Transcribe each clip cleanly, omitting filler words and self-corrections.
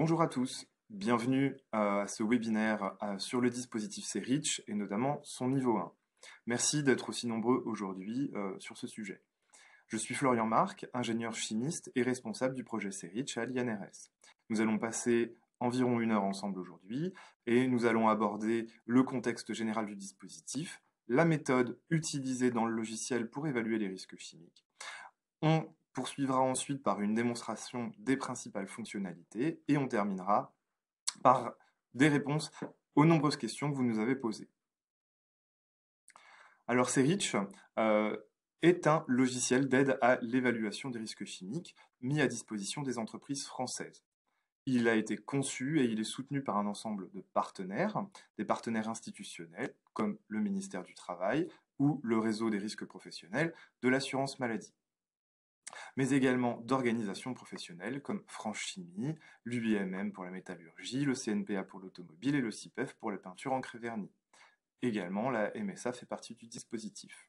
Bonjour à tous, bienvenue à ce webinaire sur le dispositif C-REACH et notamment son niveau 1. Merci d'être aussi nombreux aujourd'hui sur ce sujet. Je suis Florian Marc, ingénieur chimiste et responsable du projet C-REACH à l'INRS. Nous allons passer environ 1 heure ensemble aujourd'hui et nous allons aborder le contexte général du dispositif, la méthode utilisée dans le logiciel pour évaluer les risques chimiques. On poursuivra ensuite par une démonstration des principales fonctionnalités et on terminera par des réponses aux nombreuses questions que vous nous avez posées. Alors C-REACH est un logiciel d'aide à l'évaluation des risques chimiques mis à disposition des entreprises françaises. Il a été conçu et il est soutenu par un ensemble de partenaires, des partenaires institutionnels comme le ministère du Travail ou le réseau des risques professionnels de l'assurance maladie, mais également d'organisations professionnelles comme France Chimie, l'UIMM pour la métallurgie, le CNPA pour l'automobile et le CIPEF pour la peinture encre et vernis. Également, la MSA fait partie du dispositif.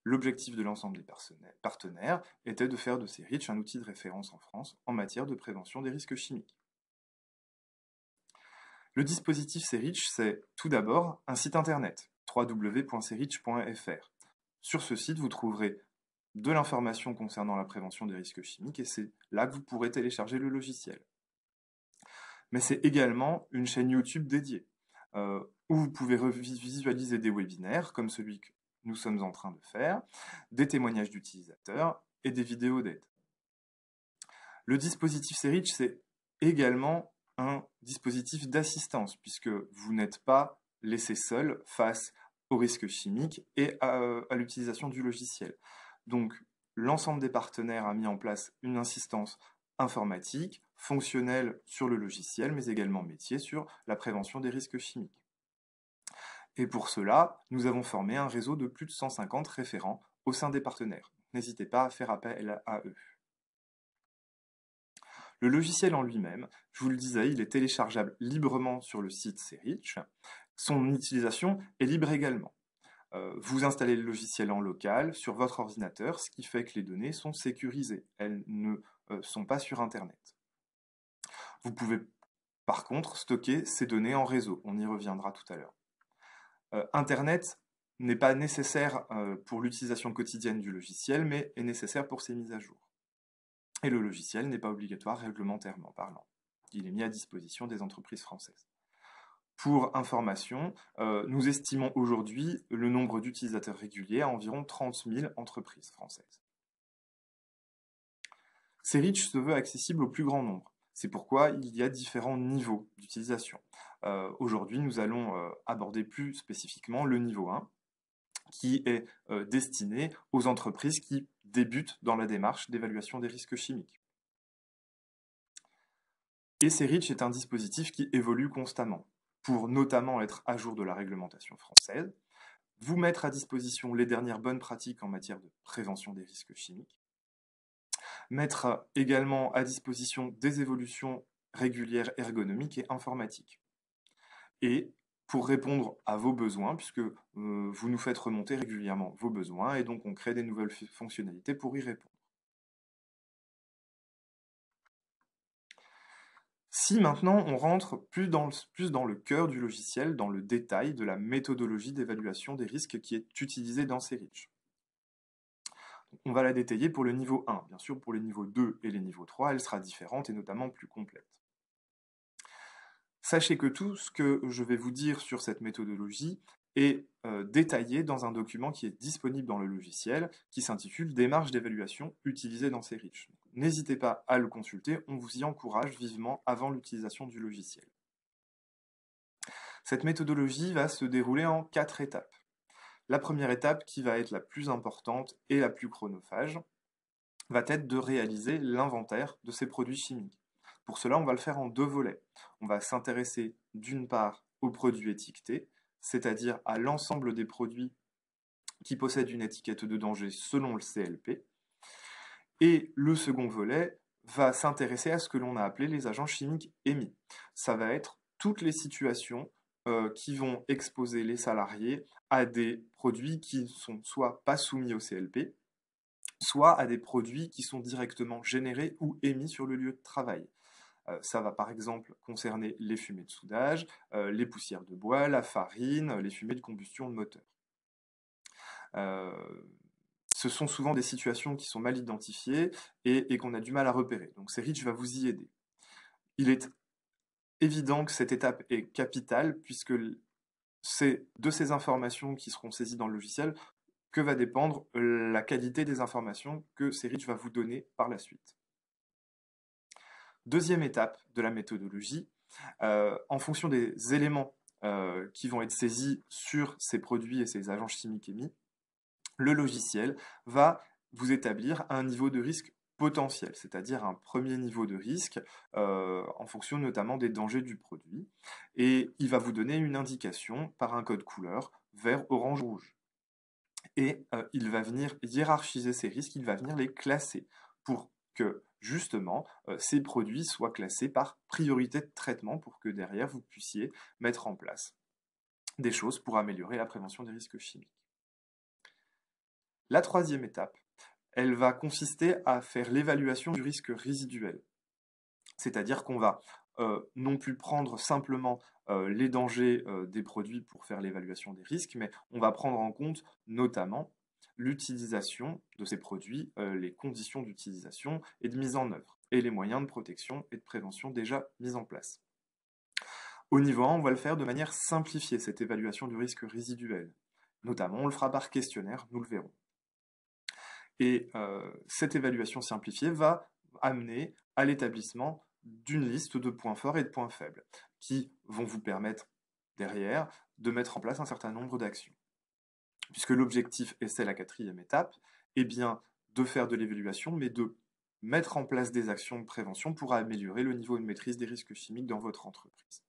L'objectif de l'ensemble des partenaires était de faire de C-REACH un outil de référence en France en matière de prévention des risques chimiques. Le dispositif C-REACH, c'est tout d'abord un site internet, www.creach.fr. Sur ce site, vous trouverez de l'information concernant la prévention des risques chimiques et c'est là que vous pourrez télécharger le logiciel. Mais c'est également une chaîne YouTube dédiée où vous pouvez visualiser des webinaires comme celui que nous sommes en train de faire, des témoignages d'utilisateurs et des vidéos d'aide. Le dispositif C-REACH, c'est également un dispositif d'assistance puisque vous n'êtes pas laissé seul face aux risques chimiques et à l'utilisation du logiciel. Donc, l'ensemble des partenaires a mis en place une assistance informatique, fonctionnelle sur le logiciel, mais également métier sur la prévention des risques chimiques. Et pour cela, nous avons formé un réseau de plus de 150 référents au sein des partenaires. N'hésitez pas à faire appel à eux. Le logiciel en lui-même, je vous le disais, il est téléchargeable librement sur le site C-REACH. Son utilisation est libre également. Vous installez le logiciel en local sur votre ordinateur, ce qui fait que les données sont sécurisées. Elles ne sont pas sur Internet. Vous pouvez par contre stocker ces données en réseau. On y reviendra tout à l'heure. Internet n'est pas nécessaire pour l'utilisation quotidienne du logiciel, mais est nécessaire pour ses mises à jour. Et le logiciel n'est pas obligatoire réglementairement parlant. Il est mis à disposition des entreprises françaises. Pour information, nous estimons aujourd'hui le nombre d'utilisateurs réguliers à environ 30 000 entreprises françaises. C-REACH se veut accessible au plus grand nombre. C'est pourquoi il y a différents niveaux d'utilisation. Aujourd'hui, nous allons aborder plus spécifiquement le niveau 1, qui est destiné aux entreprises qui débutent dans la démarche d'évaluation des risques chimiques. Et C-REACH est un dispositif qui évolue constamment, pour notamment être à jour de la réglementation française, vous mettre à disposition les dernières bonnes pratiques en matière de prévention des risques chimiques, mettre également à disposition des évolutions régulières ergonomiques et informatiques. Et pour répondre à vos besoins, puisque vous nous faites remonter régulièrement vos besoins, et donc on crée des nouvelles fonctionnalités pour y répondre. Si maintenant on rentre plus dans le cœur du logiciel, dans le détail de la méthodologie d'évaluation des risques qui est utilisée dans C-REACH. On va la détailler pour le niveau 1. Bien sûr, pour les niveaux 2 et les niveaux 3, elle sera différente et notamment plus complète. Sachez que tout ce que je vais vous dire sur cette méthodologie est détaillé dans un document qui est disponible dans le logiciel, qui s'intitule « Démarche d'évaluation utilisée dans C-REACH ». N'hésitez pas à le consulter, on vous y encourage vivement avant l'utilisation du logiciel. Cette méthodologie va se dérouler en 4 étapes. La première étape, qui va être la plus importante et la plus chronophage, va être de réaliser l'inventaire de ces produits chimiques. Pour cela, on va le faire en 2 volets. On va s'intéresser d'une part aux produits étiquetés, c'est-à-dire à l'ensemble des produits qui possèdent une étiquette de danger selon le CLP. Et le second volet va s'intéresser à ce que l'on a appelé les agents chimiques émis. Ça va être toutes les situations qui vont exposer les salariés à des produits qui ne sont soit pas soumis au CLP, soit à des produits qui sont directement générés ou émis sur le lieu de travail. Ça va par exemple concerner les fumées de soudage, les poussières de bois, la farine, les fumées de combustion de moteur. Ce sont souvent des situations qui sont mal identifiées et qu'on a du mal à repérer. Donc C-REACH va vous y aider. Il est évident que cette étape est capitale puisque c'est de ces informations qui seront saisies dans le logiciel que va dépendre la qualité des informations que C-REACH va vous donner par la suite. Deuxième étape de la méthodologie, en fonction des éléments qui vont être saisis sur ces produits et ces agents chimiques émis, le logiciel va vous établir un niveau de risque potentiel, c'est-à-dire un premier niveau de risque en fonction notamment des dangers du produit. Et il va vous donner une indication par un code couleur vert, orange, rouge. Et il va venir hiérarchiser ces risques, il va venir les classer pour que justement ces produits soient classés par priorité de traitement pour que derrière vous puissiez mettre en place des choses pour améliorer la prévention des risques chimiques. La troisième étape, elle va consister à faire l'évaluation du risque résiduel. C'est-à-dire qu'on va non plus prendre simplement les dangers des produits pour faire l'évaluation des risques, mais on va prendre en compte notamment l'utilisation de ces produits, les conditions d'utilisation et de mise en œuvre, et les moyens de protection et de prévention déjà mis en place. Au niveau 1, on va le faire de manière simplifiée, cette évaluation du risque résiduel. Notamment, on le fera par questionnaire, nous le verrons. Et cette évaluation simplifiée va amener à l'établissement d'une liste de points forts et de points faibles, qui vont vous permettre, derrière, de mettre en place un certain nombre d'actions. Puisque l'objectif, et c'est la quatrième étape, est bien de faire de l'évaluation, mais de mettre en place des actions de prévention pour améliorer le niveau de maîtrise des risques chimiques dans votre entreprise.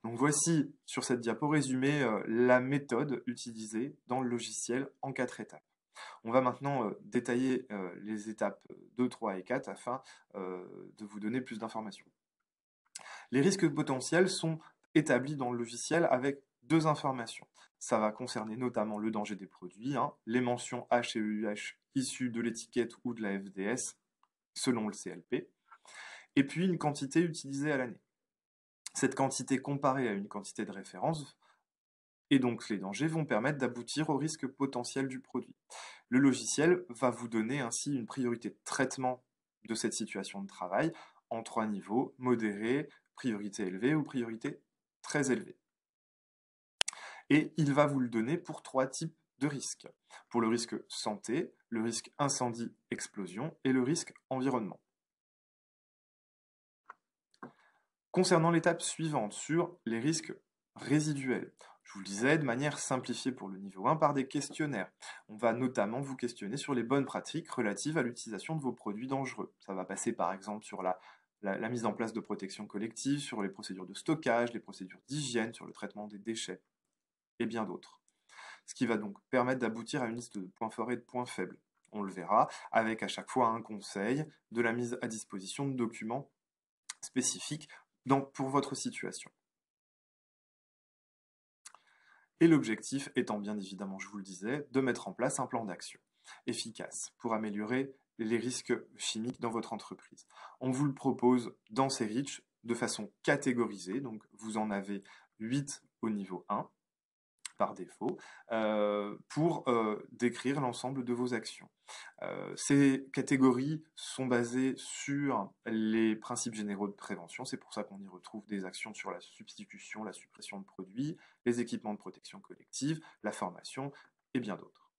Donc voici, sur cette diapo résumée, la méthode utilisée dans le logiciel en 4 étapes. On va maintenant détailler les étapes 2, 3 et 4 afin de vous donner plus d'informations. Les risques potentiels sont établis dans le logiciel avec 2 informations. Ça va concerner notamment le danger des produits, les mentions H et EUH issues de l'étiquette ou de la FDS selon le CLP, et puis une quantité utilisée à l'année. Cette quantité comparée à une quantité de référence et donc les dangers vont permettre d'aboutir au risque potentiel du produit. Le logiciel va vous donner ainsi une priorité de traitement de cette situation de travail en 3 niveaux, modéré, priorité élevée ou priorité très élevée. Et il va vous le donner pour 3 types de risques. Pour le risque santé, le risque incendie-explosion et le risque environnement. Concernant l'étape suivante, sur les risques résiduels, je vous le disais, de manière simplifiée pour le niveau 1 par des questionnaires. On va notamment vous questionner sur les bonnes pratiques relatives à l'utilisation de vos produits dangereux. Ça va passer par exemple sur la mise en place de protection collective, sur les procédures de stockage, les procédures d'hygiène, sur le traitement des déchets, et bien d'autres. Ce qui va donc permettre d'aboutir à une liste de points forts et de points faibles. On le verra, avec à chaque fois un conseil, de la mise à disposition de documents spécifiques pour votre situation. Et l'objectif étant bien évidemment, je vous le disais, de mettre en place un plan d'action efficace pour améliorer les risques chimiques dans votre entreprise. On vous le propose dans C-REACH de façon catégorisée, donc vous en avez 8 au niveau 1 par défaut, pour décrire l'ensemble de vos actions. Ces catégories sont basées sur les principes généraux de prévention, c'est pour ça qu'on y retrouve des actions sur la substitution, la suppression de produits, les équipements de protection collective, la formation et bien d'autres.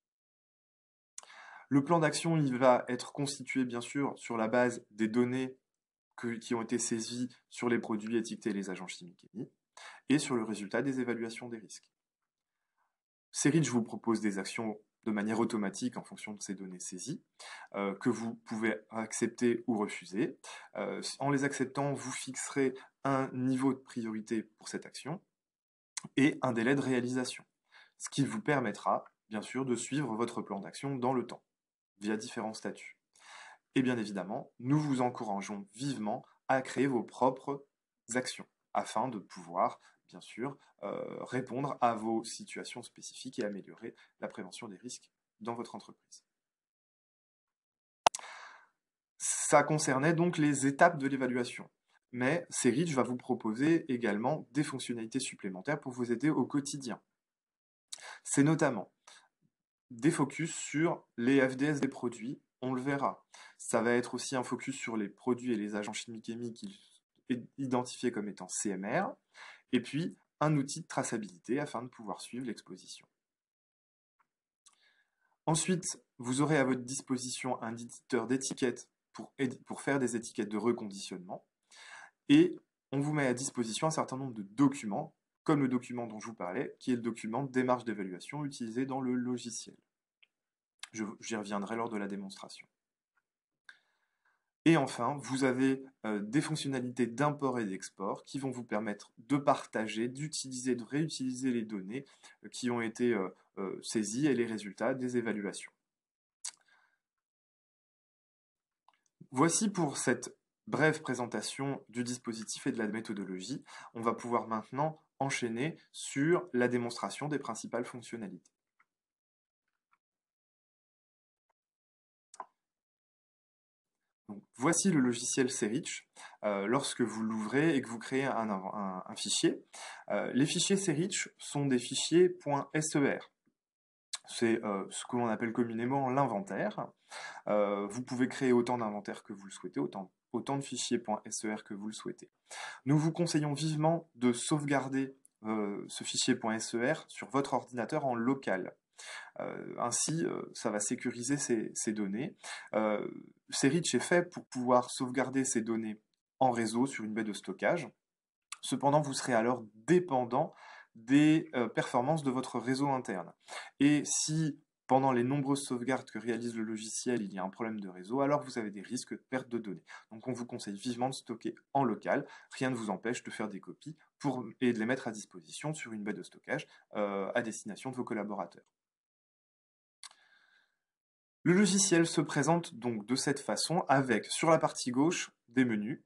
Le plan d'action, il va être constitué bien sûr sur la base des données qui ont été saisies sur les produits étiquetés et les agents chimiques émis, et sur le résultat des évaluations des risques. C-REACH vous propose des actions de manière automatique en fonction de ces données saisies, que vous pouvez accepter ou refuser. En les acceptant, vous fixerez un niveau de priorité pour cette action et un délai de réalisation, ce qui vous permettra, bien sûr, de suivre votre plan d'action dans le temps, via différents statuts. Et bien évidemment, nous vous encourageons vivement à créer vos propres actions, afin de pouvoir bien sûr, répondre à vos situations spécifiques et améliorer la prévention des risques dans votre entreprise. Ça concernait donc les étapes de l'évaluation. Mais CERITJ va vous proposer également des fonctionnalités supplémentaires pour vous aider au quotidien. C'est notamment des focus sur les FDS des produits, on le verra. Ça va être aussi un focus sur les produits et les agents chimiques identifiés comme étant CMR, et puis un outil de traçabilité afin de pouvoir suivre l'exposition. Ensuite, vous aurez à votre disposition un éditeur d'étiquettes pour faire des étiquettes de reconditionnement, et on vous met à disposition un certain nombre de documents, comme le document dont je vous parlais, qui est le document de démarche d'évaluation utilisé dans le logiciel. J'y reviendrai lors de la démonstration. Et enfin, vous avez des fonctionnalités d'import et d'export qui vont vous permettre de partager, d'utiliser, de réutiliser les données qui ont été saisies et les résultats des évaluations. Voici pour cette brève présentation du dispositif et de la méthodologie. On va pouvoir maintenant enchaîner sur la démonstration des principales fonctionnalités. Donc, voici le logiciel CERITJ. Lorsque vous l'ouvrez et que vous créez un fichier, les fichiers CERITJ sont des fichiers .ser. C'est ce que l'on appelle communément l'inventaire. Vous pouvez créer autant d'inventaires que vous le souhaitez, autant de fichiers .ser que vous le souhaitez. Nous vous conseillons vivement de sauvegarder ce fichier .ser sur votre ordinateur en local. Ainsi, ça va sécuriser ces données. CERITJ est fait pour pouvoir sauvegarder ces données en réseau sur une baie de stockage. Cependant, vous serez alors dépendant des performances de votre réseau interne. Et si, pendant les nombreuses sauvegardes que réalise le logiciel, il y a un problème de réseau, alors vous avez des risques de perte de données. Donc on vous conseille vivement de stocker en local. Rien ne vous empêche de faire des copies et de les mettre à disposition sur une baie de stockage à destination de vos collaborateurs. Le logiciel se présente donc de cette façon avec, sur la partie gauche, des menus.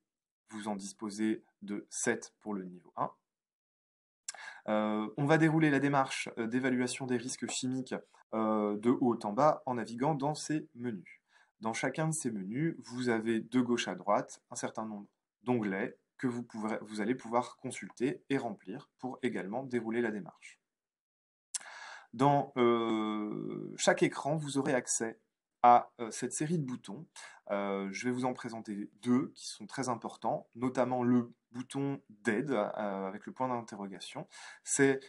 Vous en disposez de 7 pour le niveau 1. On va dérouler la démarche d'évaluation des risques chimiques de haut en bas en naviguant dans ces menus. Dans chacun de ces menus, vous avez de gauche à droite un certain nombre d'onglets que vous allez pouvoir consulter et remplir pour également dérouler la démarche. Dans chaque écran, vous aurez accès à cette série de boutons. Je vais vous en présenter deux qui sont très importants, notamment le bouton d'aide avec le point d'interrogation. C'est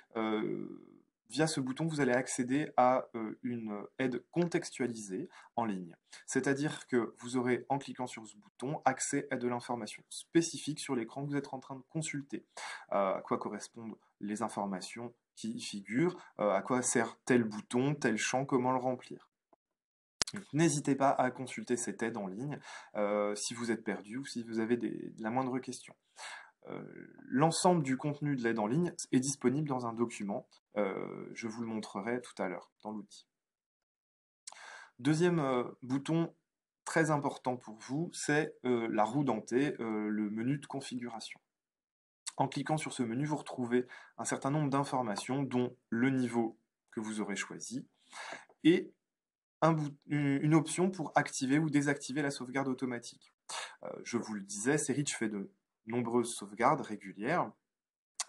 via ce bouton que vous allez accéder à une aide contextualisée en ligne. C'est-à-dire que vous aurez, en cliquant sur ce bouton, accès à de l'information spécifique sur l'écran que vous êtes en train de consulter. À quoi correspondent les informations qui y figurent, à quoi sert tel bouton, tel champ, comment le remplir. N'hésitez pas à consulter cette aide en ligne si vous êtes perdu ou si vous avez la moindre question. L'ensemble du contenu de l'aide en ligne est disponible dans un document. Je vous le montrerai tout à l'heure dans l'outil. Deuxième bouton très important pour vous, c'est la roue dentée, le menu de configuration. En cliquant sur ce menu, vous retrouvez un certain nombre d'informations, dont le niveau que vous aurez choisi, et une option pour activer ou désactiver la sauvegarde automatique. Je vous le disais, CERITJ fait de nombreuses sauvegardes régulières.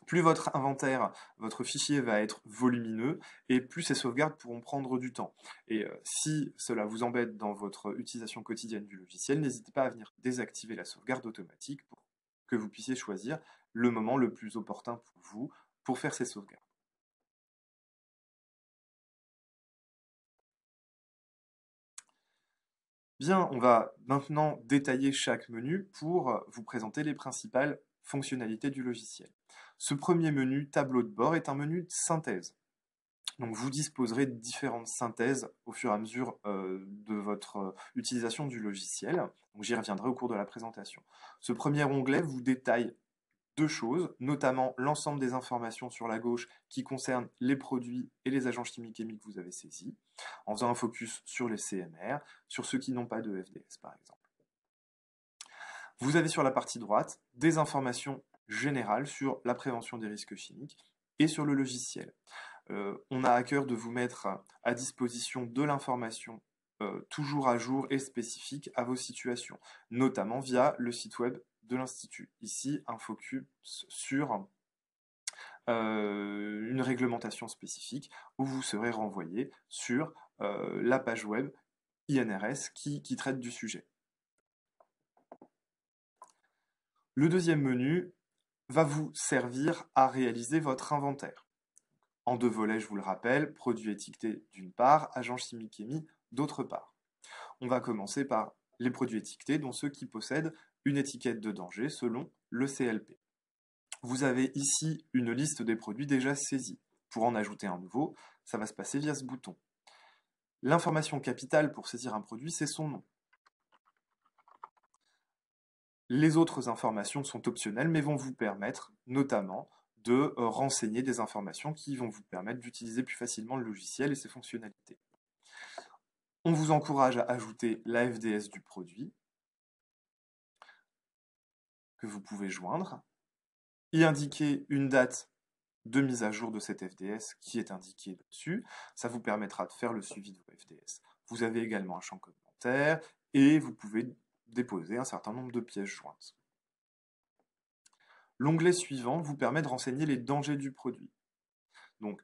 Plus votre inventaire, votre fichier va être volumineux, et plus ces sauvegardes pourront prendre du temps. Et si cela vous embête dans votre utilisation quotidienne du logiciel, n'hésitez pas à venir désactiver la sauvegarde automatique pour que vous puissiez choisir le moment le plus opportun pour vous pour faire ces sauvegardes. Bien, on va maintenant détailler chaque menu pour vous présenter les principales fonctionnalités du logiciel. Ce premier menu, tableau de bord, est un menu de synthèse. Donc vous disposerez de différentes synthèses au fur et à mesure de votre utilisation du logiciel. J'y reviendrai au cours de la présentation. Ce premier onglet vous détaille deux choses, notamment l'ensemble des informations sur la gauche qui concernent les produits et les agents chimiques que vous avez saisis, en faisant un focus sur les CMR, sur ceux qui n'ont pas de FDS par exemple. Vous avez sur la partie droite des informations générales sur la prévention des risques chimiques et sur le logiciel. On a à cœur de vous mettre à disposition de l'information toujours à jour et spécifiques à vos situations, notamment via le site web de l'Institut. Ici, un focus sur une réglementation spécifique où vous serez renvoyé sur la page web INRS qui traite du sujet. Le deuxième menu va vous servir à réaliser votre inventaire. En 2 volets, je vous le rappelle, produits étiquetés d'une part, agents chimiques émis d'autre part. On va commencer par les produits étiquetés, dont ceux qui possèdent une étiquette de danger selon le CLP. Vous avez ici une liste des produits déjà saisis. Pour en ajouter un nouveau, ça va se passer via ce bouton. L'information capitale pour saisir un produit, c'est son nom. Les autres informations sont optionnelles, mais vont vous permettre notamment de renseigner des informations qui vont vous permettre d'utiliser plus facilement le logiciel et ses fonctionnalités. On vous encourage à ajouter la FDS du produit que vous pouvez joindre, y indiquer une date de mise à jour de cette FDS qui est indiquée dessus. Ça vous permettra de faire le suivi de vos FDS. Vous avez également un champ commentaire et vous pouvez déposer un certain nombre de pièces jointes. L'onglet suivant vous permet de renseigner les dangers du produit. Donc,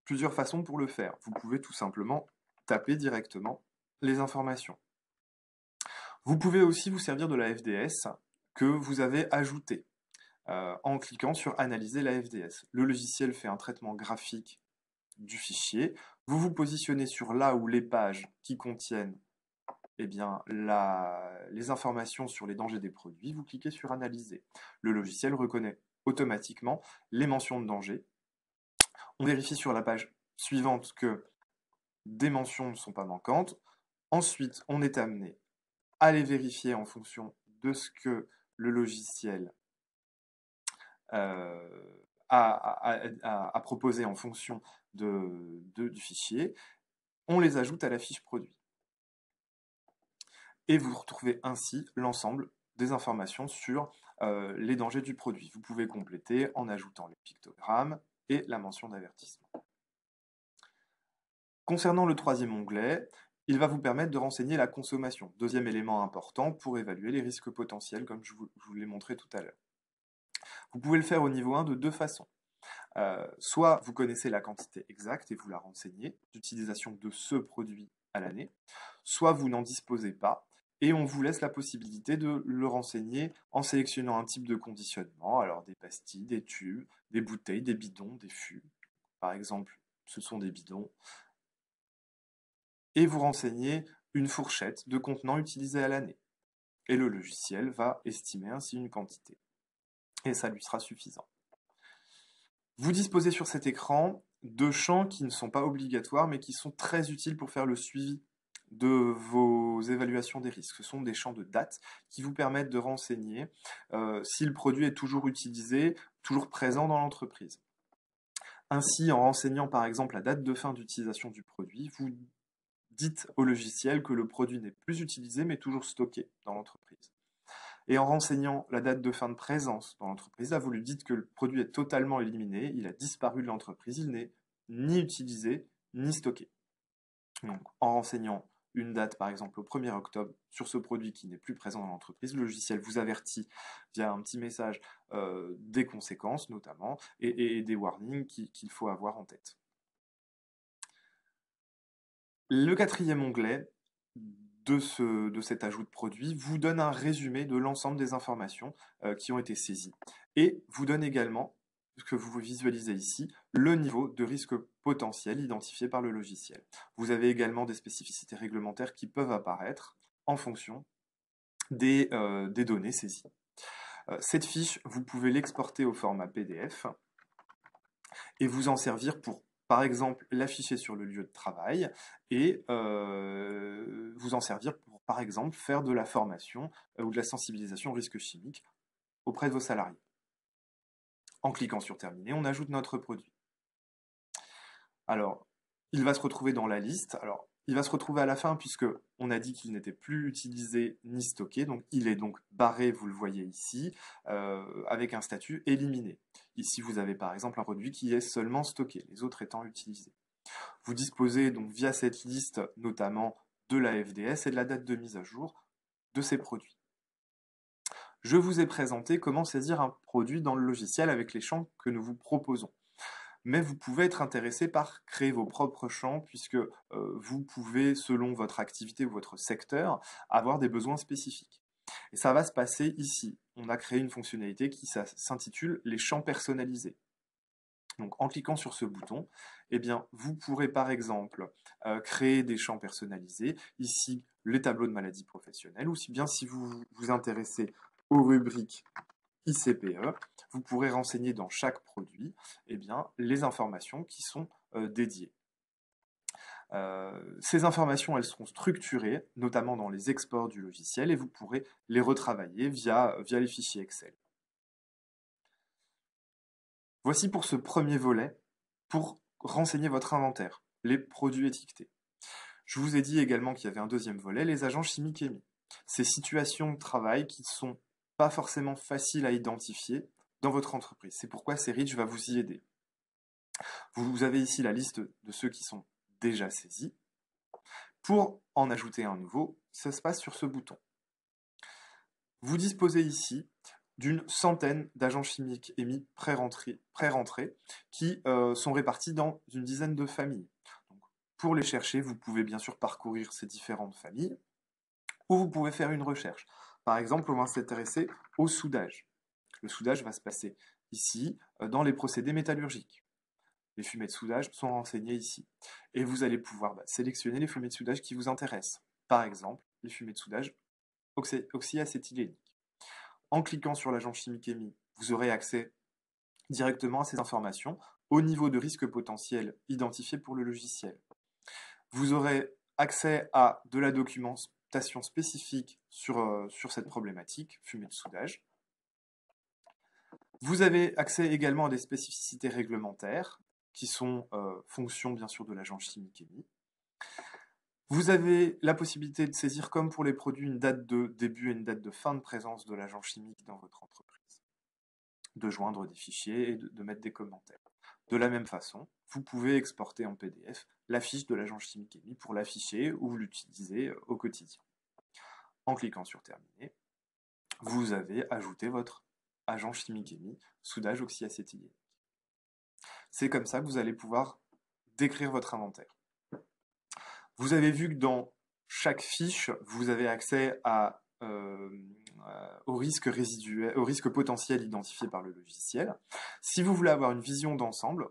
plusieurs façons pour le faire. Vous pouvez tout simplement taper directement les informations. Vous pouvez aussi vous servir de la FDS que vous avez ajoutée en cliquant sur Analyser la FDS. Le logiciel fait un traitement graphique du fichier. Vous vous positionnez sur là où les pages qui contiennent les informations sur les dangers des produits. Vous cliquez sur Analyser. Le logiciel reconnaît automatiquement les mentions de danger. On vérifie sur la page suivante que des mentions ne sont pas manquantes. Ensuite, on est amené à les vérifier en fonction de ce que le logiciel a proposé en fonction du fichier. On les ajoute à la fiche produit. Et vous retrouvez ainsi l'ensemble des informations sur les dangers du produit. Vous pouvez compléter en ajoutant les pictogrammes et la mention d'avertissement. Concernant le troisième onglet, il va vous permettre de renseigner la consommation. Deuxième élément important pour évaluer les risques potentiels, comme je vous l'ai montré tout à l'heure. Vous pouvez le faire au niveau 1 de 2 façons. Soit vous connaissez la quantité exacte et vous la renseignez d'utilisation de ce produit à l'année, soit vous n'en disposez pas et on vous laisse la possibilité de le renseigner en sélectionnant un type de conditionnement, alors des pastilles, des tubes, des bouteilles, des bidons, des fûts. Par exemple, ce sont des bidons. Et vous renseignez une fourchette de contenants utilisés à l'année. Et le logiciel va estimer ainsi une quantité. Et ça lui sera suffisant. Vous disposez sur cet écran de champs qui ne sont pas obligatoires, mais qui sont très utiles pour faire le suivi de vos évaluations des risques. Ce sont des champs de date qui vous permettent de renseigner si le produit est toujours utilisé, toujours présent dans l'entreprise. Ainsi, en renseignant par exemple la date de fin d'utilisation du produit, vous dites au logiciel que le produit n'est plus utilisé, mais toujours stocké dans l'entreprise. Et en renseignant la date de fin de présence dans l'entreprise, là, vous lui dites que le produit est totalement éliminé, il a disparu de l'entreprise, il n'est ni utilisé, ni stocké. Donc, en renseignant une date, par exemple au 1er octobre, sur ce produit qui n'est plus présent dans l'entreprise, le logiciel vous avertit via un petit message des conséquences, notamment, et des warnings qu'il faut avoir en tête. Le quatrième onglet de cet ajout de produit vous donne un résumé de l'ensemble des informations qui ont été saisies et vous donne également, ce que vous visualisez ici, le niveau de risque potentiel identifié par le logiciel. Vous avez également des spécificités réglementaires qui peuvent apparaître en fonction des données saisies. Cette fiche, vous pouvez l'exporter au format PDF et vous en servir pour, par exemple, l'afficher sur le lieu de travail et vous en servir pour, par exemple, faire de la formation ou de la sensibilisation au risque chimique auprès de vos salariés. En cliquant sur Terminer, on ajoute notre produit. Alors, il va se retrouver dans la liste. Alors, il va se retrouver à la fin puisque on a dit qu'il n'était plus utilisé ni stocké. Donc, il est donc barré, vous le voyez ici, avec un statut éliminé. Ici, vous avez par exemple un produit qui est seulement stocké, les autres étant utilisés. Vous disposez donc via cette liste notamment de la FDS et de la date de mise à jour de ces produits. Je vous ai présenté comment saisir un produit dans le logiciel avec les champs que nous vous proposons. Mais vous pouvez être intéressé par créer vos propres champs puisque vous pouvez, selon votre activité ou votre secteur, avoir des besoins spécifiques. Et ça va se passer ici. On a créé une fonctionnalité qui s'intitule les champs personnalisés. Donc en cliquant sur ce bouton, eh bien, vous pourrez par exemple créer des champs personnalisés. Ici, les tableaux de maladies professionnelles, ou si bien si vous vous intéressez aux rubriques ICPE, vous pourrez renseigner dans chaque produit eh bien, les informations qui sont dédiées. Ces informations, elles seront structurées, notamment dans les exports du logiciel, et vous pourrez les retravailler via les fichiers Excel. Voici pour ce premier volet, pour renseigner votre inventaire, les produits étiquetés. Je vous ai dit également qu'il y avait un deuxième volet, les agents chimiques émis. Ces situations de travail qui ne sont pas forcément faciles à identifier dans votre entreprise. C'est pourquoi Serich va vous y aider. Vous avez ici la liste de ceux qui sont déjà saisis. Pour en ajouter un nouveau, ça se passe sur ce bouton. Vous disposez ici d'une centaine d'agents chimiques émis pré-rentrés qui sont répartis dans une dizaine de familles. Donc, pour les chercher, vous pouvez bien sûr parcourir ces différentes familles ou vous pouvez faire une recherche. Par exemple, on va s'intéresser au soudage. Le soudage va se passer ici, dans les procédés métallurgiques. Les fumées de soudage sont renseignées ici. Et vous allez pouvoir sélectionner les fumées de soudage qui vous intéressent. Par exemple, les fumées de soudage oxyacétylénique. En cliquant sur l'agent chimique émis, vous aurez accès directement à ces informations au niveau de risque potentiel identifié pour le logiciel. Vous aurez accès à de la documentation spécifique sur cette problématique, fumée de soudage. Vous avez accès également à des spécificités réglementaires qui sont fonction bien sûr de l'agent chimique émis. Vous avez la possibilité de saisir, comme pour les produits, une date de début et une date de fin de présence de l'agent chimique dans votre entreprise, de joindre des fichiers et de mettre des commentaires. De la même façon, vous pouvez exporter en PDF la fiche de l'agent chimique émis pour l'afficher ou l'utiliser au quotidien. En cliquant sur Terminer, vous avez ajouté votre agent chimique émis, soudage oxyacétylénique. C'est comme ça que vous allez pouvoir décrire votre inventaire. Vous avez vu que dans chaque fiche, vous avez accès au risque potentiel identifié par le logiciel. Si vous voulez avoir une vision d'ensemble,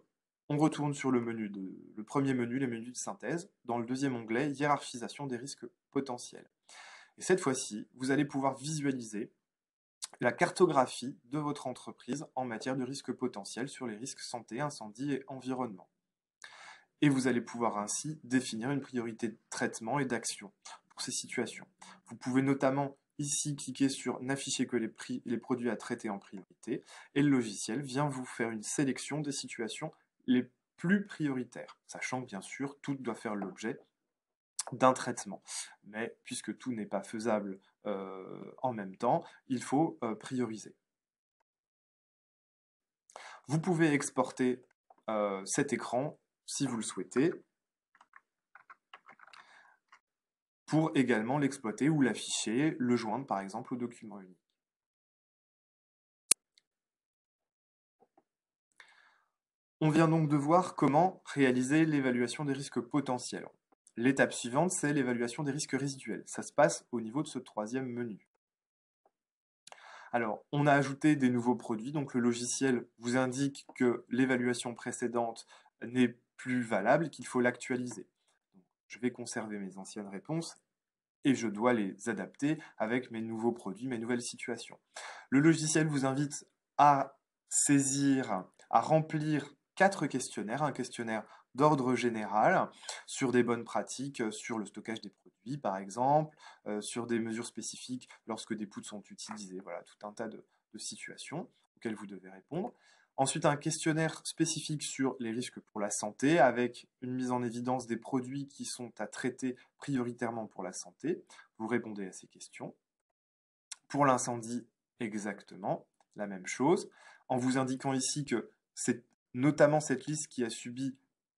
on retourne sur le premier menu, les menus de synthèse, dans le deuxième onglet, hiérarchisation des risques potentiels. Et cette fois-ci, vous allez pouvoir visualiser la cartographie de votre entreprise en matière de risques potentiels sur les risques santé, incendie et environnement. Et vous allez pouvoir ainsi définir une priorité de traitement et d'action pour ces situations. Vous pouvez notamment ici cliquer sur n'afficher que les produits à traiter en priorité et le logiciel vient vous faire une sélection des situations les plus prioritaires, sachant que bien sûr tout doit faire l'objet d'un traitement. Mais puisque tout n'est pas faisable en même temps, il faut prioriser. Vous pouvez exporter cet écran si vous le souhaitez, pour également l'exploiter ou l'afficher, le joindre par exemple au document unique. On vient donc de voir comment réaliser l'évaluation des risques potentiels. L'étape suivante, c'est l'évaluation des risques résiduels. Ça se passe au niveau de ce troisième menu. Alors, on a ajouté des nouveaux produits, donc le logiciel vous indique que l'évaluation précédente n'est plus valable, qu'il faut l'actualiser. Je vais conserver mes anciennes réponses et je dois les adapter avec mes nouveaux produits, mes nouvelles situations. Le logiciel vous invite à remplir 4 questionnaires, un questionnaire d'ordre général sur des bonnes pratiques, sur le stockage des produits par exemple, sur des mesures spécifiques lorsque des poudres sont utilisées, voilà, tout un tas de situations auxquelles vous devez répondre. Ensuite, un questionnaire spécifique sur les risques pour la santé, avec une mise en évidence des produits qui sont à traiter prioritairement pour la santé. Vous répondez à ces questions. Pour l'incendie, exactement la même chose, en vous indiquant ici que c'est notamment cette liste qui a subi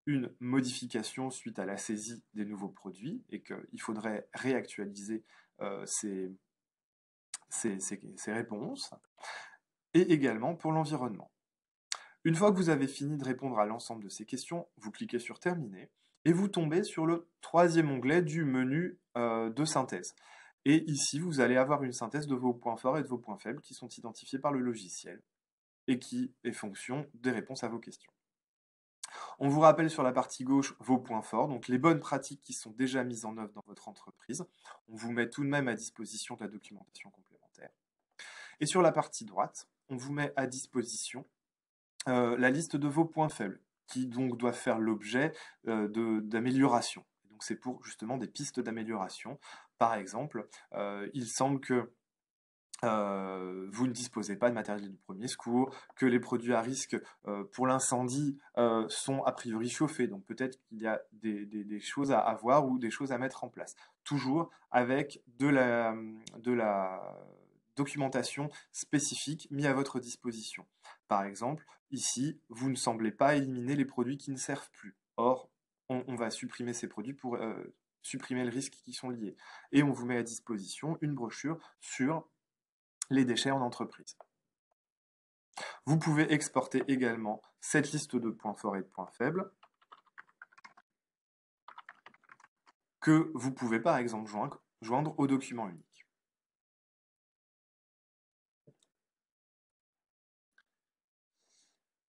une modification suite à la saisie des nouveaux produits et qu'il faudrait réactualiser ces réponses, et également pour l'environnement. Une fois que vous avez fini de répondre à l'ensemble de ces questions, vous cliquez sur Terminer et vous tombez sur le troisième onglet du menu de synthèse. Et ici, vous allez avoir une synthèse de vos points forts et de vos points faibles qui sont identifiés par le logiciel et qui est fonction des réponses à vos questions. On vous rappelle sur la partie gauche vos points forts, donc les bonnes pratiques qui sont déjà mises en œuvre dans votre entreprise. On vous met tout de même à disposition de la documentation complémentaire. Et sur la partie droite, on vous met à disposition la liste de vos points faibles, qui donc doivent faire l'objet d'amélioration. Donc c'est pour justement des pistes d'amélioration. Par exemple, il semble que vous ne disposez pas de matériel de premier secours, que les produits à risque pour l'incendie sont a priori chauffés, donc peut-être qu'il y a des choses à avoir ou des choses à mettre en place. Toujours avec de la documentation spécifique mise à votre disposition. Par exemple, ici, vous ne semblez pas éliminer les produits qui ne servent plus. Or, on va supprimer ces produits pour supprimer le risque qui sont liés. Et on vous met à disposition une brochure sur les déchets en entreprise. Vous pouvez exporter également cette liste de points forts et de points faibles que vous pouvez par exemple joindre au document unique.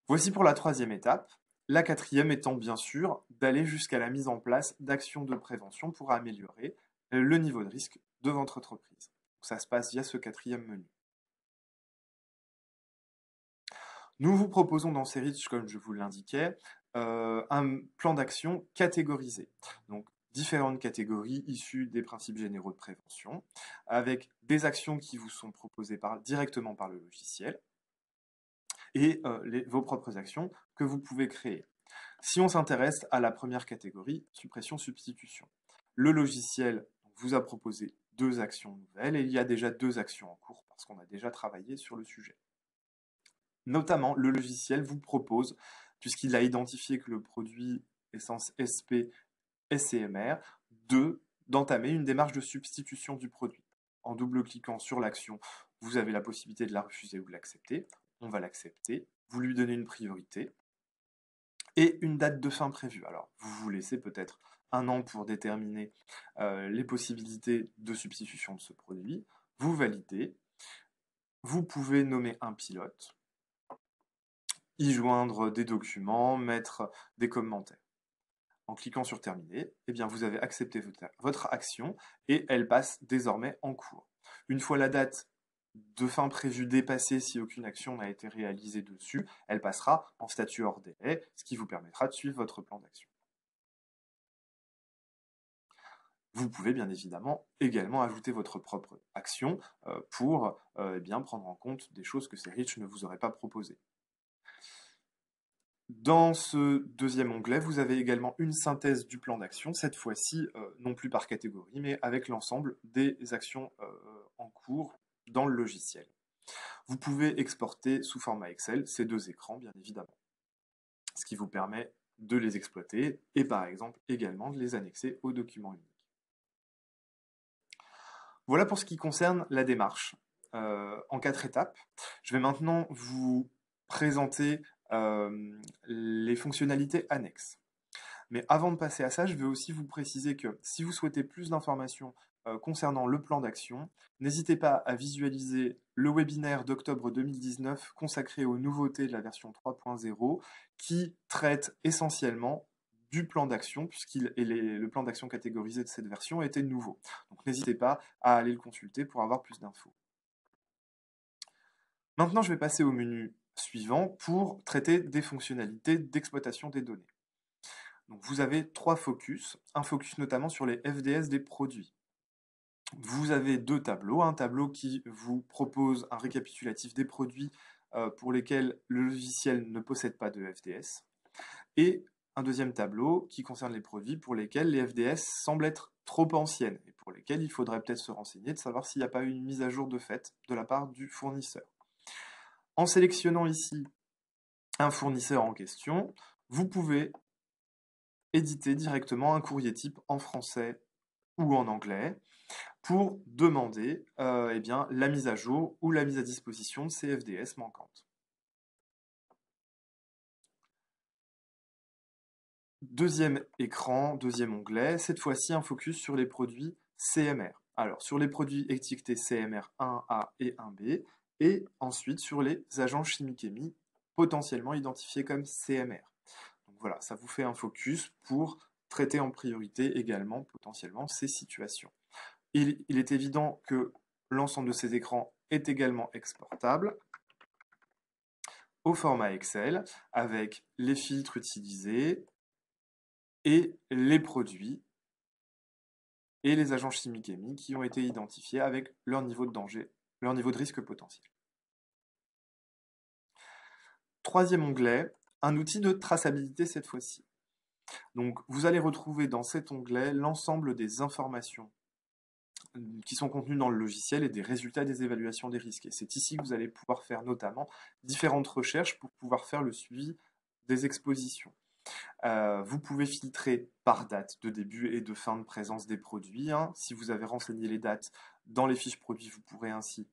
Voici pour la troisième étape. La quatrième étant bien sûr d'aller jusqu'à la mise en place d'actions de prévention pour améliorer le niveau de risque de votre entreprise. Ça se passe via ce quatrième menu. Nous vous proposons dans Ceritch, comme je vous l'indiquais, un plan d'action catégorisé. Donc, différentes catégories issues des principes généraux de prévention, avec des actions qui vous sont proposées directement par le logiciel, et vos propres actions que vous pouvez créer. Si on s'intéresse à la première catégorie, suppression-substitution, le logiciel vous a proposé 2 actions nouvelles, et il y a déjà 2 actions en cours, parce qu'on a déjà travaillé sur le sujet. Notamment, le logiciel vous propose, puisqu'il a identifié que le produit essence SP SCMR, d'entamer une démarche de substitution du produit. En double-cliquant sur l'action, vous avez la possibilité de la refuser ou de l'accepter. On va l'accepter. Vous lui donnez une priorité et une date de fin prévue. Alors, vous vous laissez peut-être 1 an pour déterminer les possibilités de substitution de ce produit. Vous validez. Vous pouvez nommer un pilote, y joindre des documents, mettre des commentaires. En cliquant sur Terminer, eh bien, vous avez accepté votre action et elle passe désormais en cours. Une fois la date de fin prévue dépassée, si aucune action n'a été réalisée dessus, elle passera en statut hors délai, ce qui vous permettra de suivre votre plan d'action. Vous pouvez bien évidemment également ajouter votre propre action pour eh bien, prendre en compte des choses que Ceritch ne vous aurait pas proposées. Dans ce deuxième onglet, vous avez également une synthèse du plan d'action, cette fois-ci non plus par catégorie, mais avec l'ensemble des actions en cours dans le logiciel. Vous pouvez exporter sous format Excel ces 2 écrans, bien évidemment, ce qui vous permet de les exploiter et par exemple également de les annexer au document unique. Voilà pour ce qui concerne la démarche en 4 étapes. Je vais maintenant vous présenter les fonctionnalités annexes. Mais avant de passer à ça, je vais aussi vous préciser que si vous souhaitez plus d'informations concernant le plan d'action, n'hésitez pas à visualiser le webinaire d'octobre 2019 consacré aux nouveautés de la version 3.0 qui traite essentiellement du plan d'action, le plan d'action catégorisé de cette version était nouveau. Donc n'hésitez pas à aller le consulter pour avoir plus d'infos. Maintenant, je vais passer au menu suivant pour traiter des fonctionnalités d'exploitation des données. Donc, vous avez 3 focus, un focus notamment sur les FDS des produits. Vous avez 2 tableaux, un tableau qui vous propose un récapitulatif des produits pour lesquels le logiciel ne possède pas de FDS, et un deuxième tableau qui concerne les produits pour lesquels les FDS semblent être trop anciennes, et pour lesquels il faudrait peut-être se renseigner, de savoir s'il n'y a pas eu une mise à jour de fait de la part du fournisseur. En sélectionnant ici un fournisseur en question, vous pouvez éditer directement un courrier type en français ou en anglais pour demander eh bien, la mise à jour ou la mise à disposition de ces FDS manquantes. Deuxième écran, deuxième onglet, cette fois-ci un focus sur les produits CMR. Alors, sur les produits étiquetés CMR 1A et 1B, et ensuite sur les agents chimiques-émis potentiellement identifiés comme CMR. Donc voilà, ça vous fait un focus pour traiter en priorité également potentiellement ces situations. Il est évident que l'ensemble de ces écrans est également exportable au format Excel avec les filtres utilisés et les produits et les agents chimiques-émis qui ont été identifiés avec leur niveau de danger, leur niveau de risque potentiel. Troisième onglet, un outil de traçabilité cette fois-ci. Donc, vous allez retrouver dans cet onglet l'ensemble des informations qui sont contenues dans le logiciel et des résultats des évaluations des risques. Et c'est ici que vous allez pouvoir faire notamment différentes recherches pour pouvoir faire le suivi des expositions. Vous pouvez filtrer par date de début et de fin de présence des produits. Si vous avez renseigné les dates dans les fiches produits, vous pourrez ainsi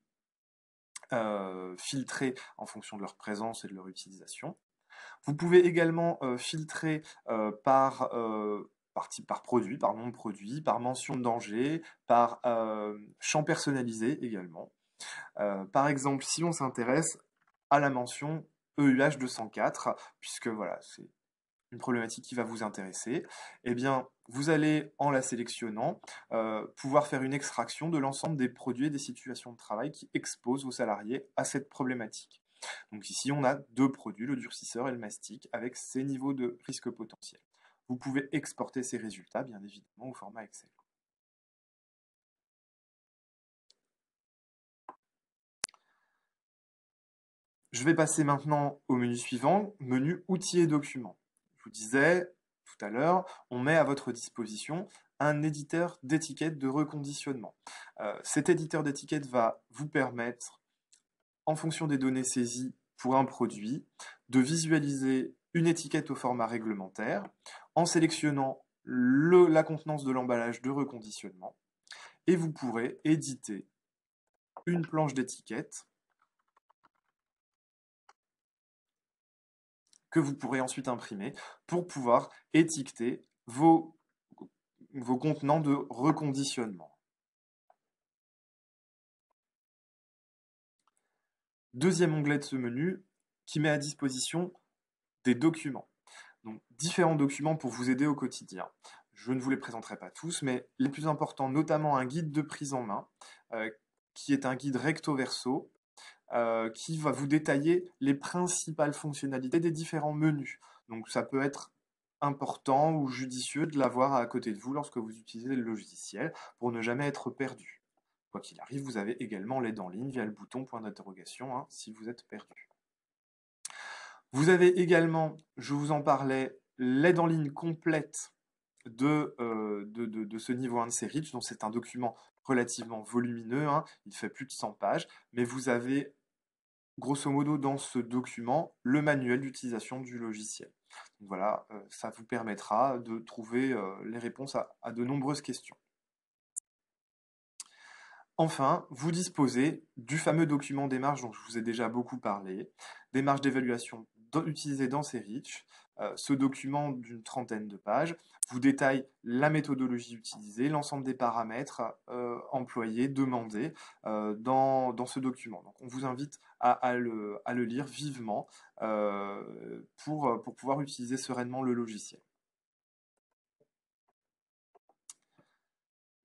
filtrer en fonction de leur présence et de leur utilisation. Vous pouvez également filtrer par type, par produit, par nom de produit, par mention de danger, par champ personnalisé également. Par exemple, si on s'intéresse à la mention EUH 204, puisque voilà, c'est une problématique qui va vous intéresser, eh bien, vous allez, en la sélectionnant, pouvoir faire une extraction de l'ensemble des produits et des situations de travail qui exposent vos salariés à cette problématique. Donc ici, on a deux produits, le durcisseur et le mastic, avec ces niveaux de risque potentiel. Vous pouvez exporter ces résultats, bien évidemment, au format Excel. Je vais passer maintenant au menu suivant, menu outils et documents. Je vous disais tout à l'heure, on met à votre disposition un éditeur d'étiquettes de reconditionnement. Cet éditeur d'étiquettes va vous permettre, en fonction des données saisies pour un produit, de visualiser une étiquette au format réglementaire en sélectionnant la contenance de l'emballage de reconditionnement et vous pourrez éditer une planche d'étiquette que vous pourrez ensuite imprimer pour pouvoir étiqueter vos contenants de reconditionnement. Deuxième onglet de ce menu qui met à disposition des documents. Donc, différents documents pour vous aider au quotidien. Je ne vous les présenterai pas tous, mais les plus importants, notamment un guide de prise en main, qui est un guide recto verso, qui va vous détailler les principales fonctionnalités des différents menus. Donc ça peut être important ou judicieux de l'avoir à côté de vous lorsque vous utilisez le logiciel pour ne jamais être perdu. Quoi qu'il arrive, vous avez également l'aide en ligne via le bouton point d'interrogation si vous êtes perdu. Vous avez également, je vous en parlais, l'aide en ligne complète de ce niveau 1 de CERITJ, donc c'est un document relativement volumineux, il fait plus de 100 pages, mais vous avez grosso modo dans ce document le manuel d'utilisation du logiciel. Donc voilà, ça vous permettra de trouver les réponses à de nombreuses questions. Enfin, vous disposez du fameux document des marges dont je vous ai déjà beaucoup parlé, des marges d'évaluation utilisées dans CERITJ. Ce document d'une trentaine de pages vous détaille la méthodologie utilisée, l'ensemble des paramètres employés, demandés dans ce document. Donc on vous invite à le lire vivement pour pouvoir utiliser sereinement le logiciel.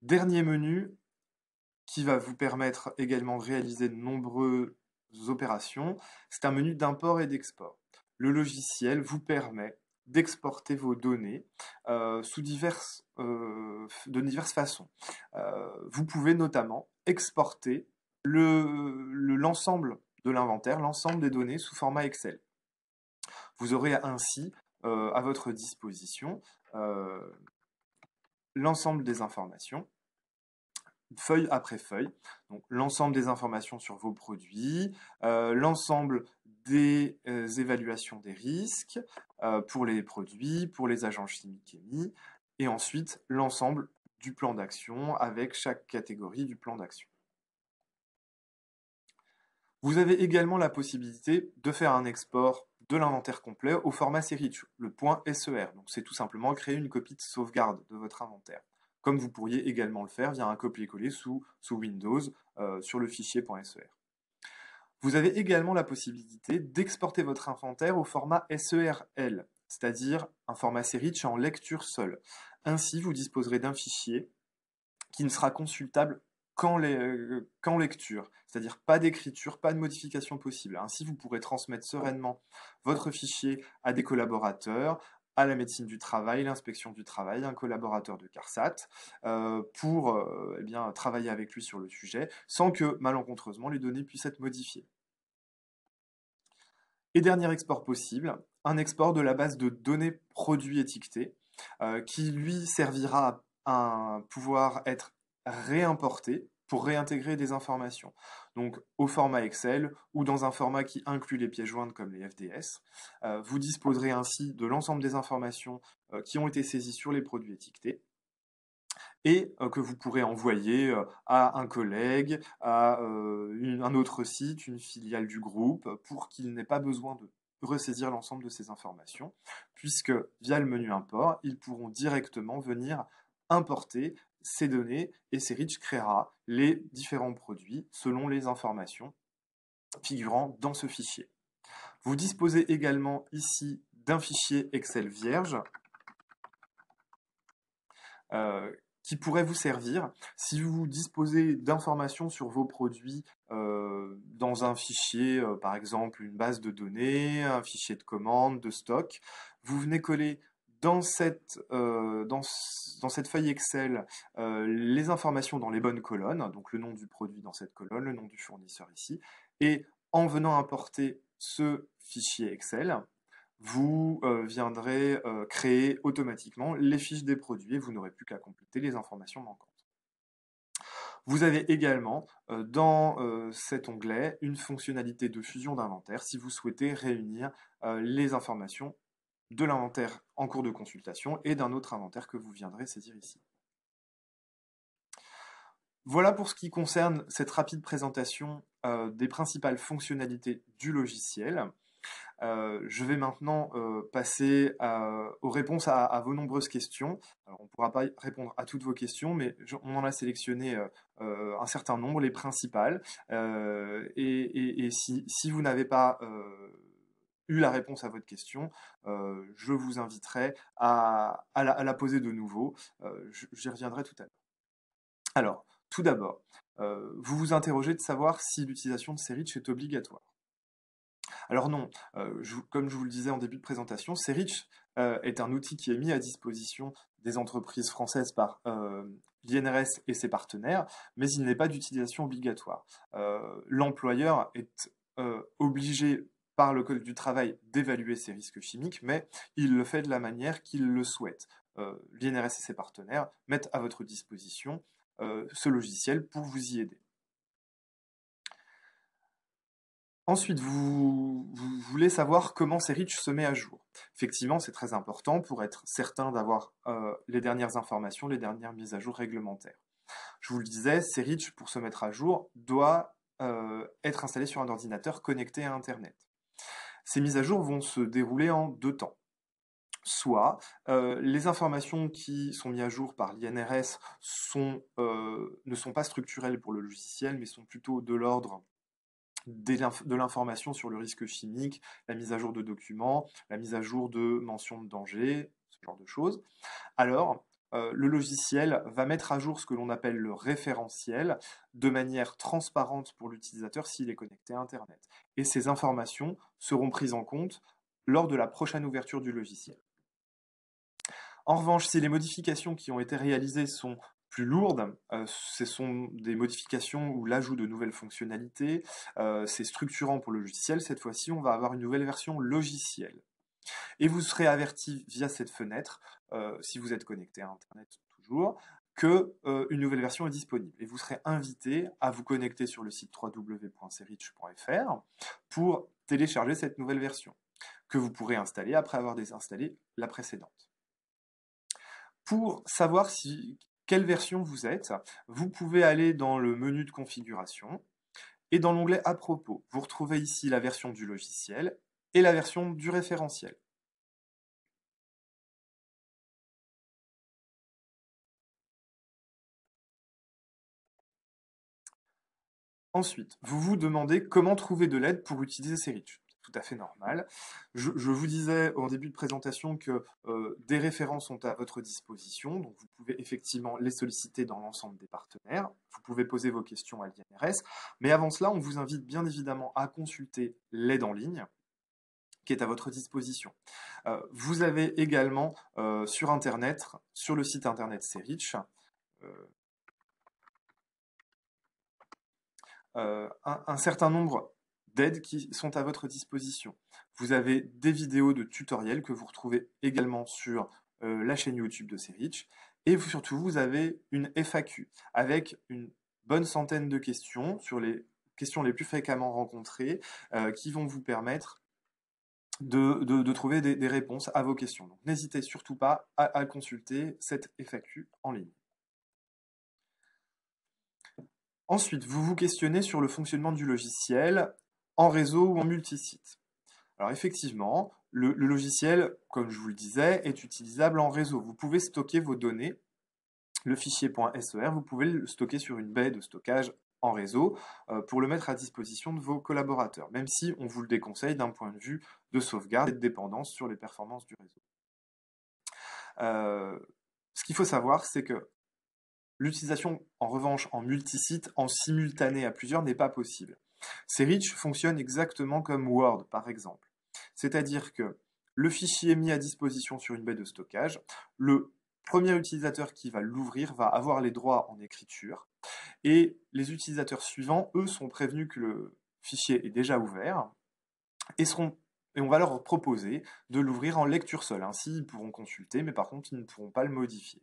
Dernier menu, qui va vous permettre également de réaliser de nombreuses opérations, c'est un menu d'import et d'export. Le logiciel vous permet d'exporter vos données de diverses façons. Vous pouvez notamment exporter l'ensemble de l'inventaire, l'ensemble des données sous format Excel. Vous aurez ainsi à votre disposition l'ensemble des informations feuille après feuille, donc l'ensemble des informations sur vos produits, l'ensemble des évaluations des risques pour les produits, pour les agents chimiques émis, et ensuite l'ensemble du plan d'action avec chaque catégorie du plan d'action. Vous avez également la possibilité de faire un export de l'inventaire complet au format Serich, le .ser. Donc c'est tout simplement créer une copie de sauvegarde de votre inventaire. Comme vous pourriez également le faire via un copier-coller sous Windows sur le fichier .ser. Vous avez également la possibilité d'exporter votre inventaire au format SERL, c'est-à-dire un format Serich en lecture seule. Ainsi, vous disposerez d'un fichier qui ne sera consultable qu'en lecture, c'est-à-dire pas d'écriture, pas de modification possible. Ainsi, vous pourrez transmettre sereinement votre fichier à des collaborateurs, à la médecine du travail, l'inspection du travail, un collaborateur de CARSAT, pour travailler avec lui sur le sujet, sans que, malencontreusement, les données puissent être modifiées. Et dernier export possible, un export de la base de données produits étiquetés, qui lui servira à pouvoir être réimporté pour réintégrer des informations. Donc au format Excel ou dans un format qui inclut les pièces jointes comme les FDS. Vous disposerez ainsi de l'ensemble des informations qui ont été saisies sur les produits étiquetés et que vous pourrez envoyer à un collègue, à un autre site, une filiale du groupe, pour qu'il n'ait pas besoin de ressaisir l'ensemble de ces informations, puisque via le menu import, ils pourront directement venir importer ces données et Serich créera les différents produits selon les informations figurant dans ce fichier. Vous disposez également ici d'un fichier Excel vierge qui pourrait vous servir si vous disposez d'informations sur vos produits dans un fichier, par exemple une base de données, un fichier de commande, de stock. Vous venez coller dans cette feuille Excel les informations dans les bonnes colonnes, donc le nom du produit dans cette colonne, le nom du fournisseur ici, et en venant importer ce fichier Excel, vous viendrez créer automatiquement les fiches des produits et vous n'aurez plus qu'à compléter les informations manquantes. Vous avez également dans cet onglet une fonctionnalité de fusion d'inventaire si vous souhaitez réunir les informations de l'inventaire en cours de consultation et d'un autre inventaire que vous viendrez saisir ici. Voilà pour ce qui concerne cette rapide présentation des principales fonctionnalités du logiciel. Je vais maintenant passer aux réponses à vos nombreuses questions. Alors, on ne pourra pas répondre à toutes vos questions, mais on en a sélectionné un certain nombre, les principales. Et si vous n'avez pas eu la réponse à votre question, je vous inviterai à la poser de nouveau. J'y reviendrai tout à l'heure. Alors, tout d'abord, vous vous interrogez de savoir si l'utilisation de Serich est obligatoire. Alors non, comme je vous le disais en début de présentation, Serich est un outil qui est mis à disposition des entreprises françaises par l'INRS et ses partenaires, mais il n'est pas d'utilisation obligatoire. L'employeur est obligé par le Code du travail d'évaluer ces risques chimiques, mais il le fait de la manière qu'il le souhaite. L'INRS et ses partenaires mettent à votre disposition ce logiciel pour vous y aider. Ensuite, vous voulez savoir comment Serich se met à jour. Effectivement, c'est très important pour être certain d'avoir les dernières informations, les dernières mises à jour réglementaires. Je vous le disais, Serich, pour se mettre à jour, doit être installé sur un ordinateur connecté à Internet. Ces mises à jour vont se dérouler en deux temps. Soit les informations qui sont mises à jour par l'INRS ne sont pas structurelles pour le logiciel, mais sont plutôt de l'ordre de l'information sur le risque chimique, la mise à jour de documents, la mise à jour de mentions de danger, ce genre de choses. Alors, le logiciel va mettre à jour ce que l'on appelle le référentiel de manière transparente pour l'utilisateur s'il est connecté à Internet. Et ces informations seront prises en compte lors de la prochaine ouverture du logiciel. En revanche, si les modifications qui ont été réalisées sont plus lourdes, ce sont des modifications ou l'ajout de nouvelles fonctionnalités, c'est structurant pour le logiciel, cette fois-ci on va avoir une nouvelle version logicielle. Et vous serez averti via cette fenêtre, si vous êtes connecté à Internet toujours, que une nouvelle version est disponible. Et vous serez invité à vous connecter sur le site www.serich.fr pour télécharger cette nouvelle version, que vous pourrez installer après avoir désinstallé la précédente. Pour savoir quelle version vous êtes, vous pouvez aller dans le menu de configuration et dans l'onglet à propos. Vous retrouvez ici la version du logiciel et la version du référentiel. Ensuite, vous vous demandez comment trouver de l'aide pour utiliser Serich. Tout à fait normal. Je vous disais en début de présentation que des références sont à votre disposition, donc vous pouvez effectivement les solliciter dans l'ensemble des partenaires. Vous pouvez poser vos questions à l'INRS, mais avant cela, on vous invite bien évidemment à consulter l'aide en ligne qui est à votre disposition. Vous avez également sur Internet, sur le site Internet Serich, un certain nombre d'aides qui sont à votre disposition. Vous avez des vidéos de tutoriels que vous retrouvez également sur la chaîne YouTube de Serich. Et surtout, vous avez une FAQ avec une bonne centaine de questions sur les questions les plus fréquemment rencontrées qui vont vous permettre de trouver des réponses à vos questions. Donc n'hésitez surtout pas à consulter cette FAQ en ligne. Ensuite, vous vous questionnez sur le fonctionnement du logiciel en réseau ou en multisite. Alors effectivement, le logiciel, comme je vous le disais, est utilisable en réseau. Vous pouvez stocker vos données. Le fichier .ser, vous pouvez le stocker sur une baie de stockage en réseau pour le mettre à disposition de vos collaborateurs, même si on vous le déconseille d'un point de vue de sauvegarde et de dépendance sur les performances du réseau. Ce qu'il faut savoir, c'est que l'utilisation, en revanche, en multisite, en simultané à plusieurs, n'est pas possible. Serich fonctionne exactement comme Word, par exemple. C'est-à-dire que le fichier est mis à disposition sur une baie de stockage, le premier utilisateur qui va l'ouvrir va avoir les droits en écriture, et les utilisateurs suivants, eux, sont prévenus que le fichier est déjà ouvert, et on va leur proposer de l'ouvrir en lecture seule. Ainsi, ils pourront consulter, mais par contre, ils ne pourront pas le modifier.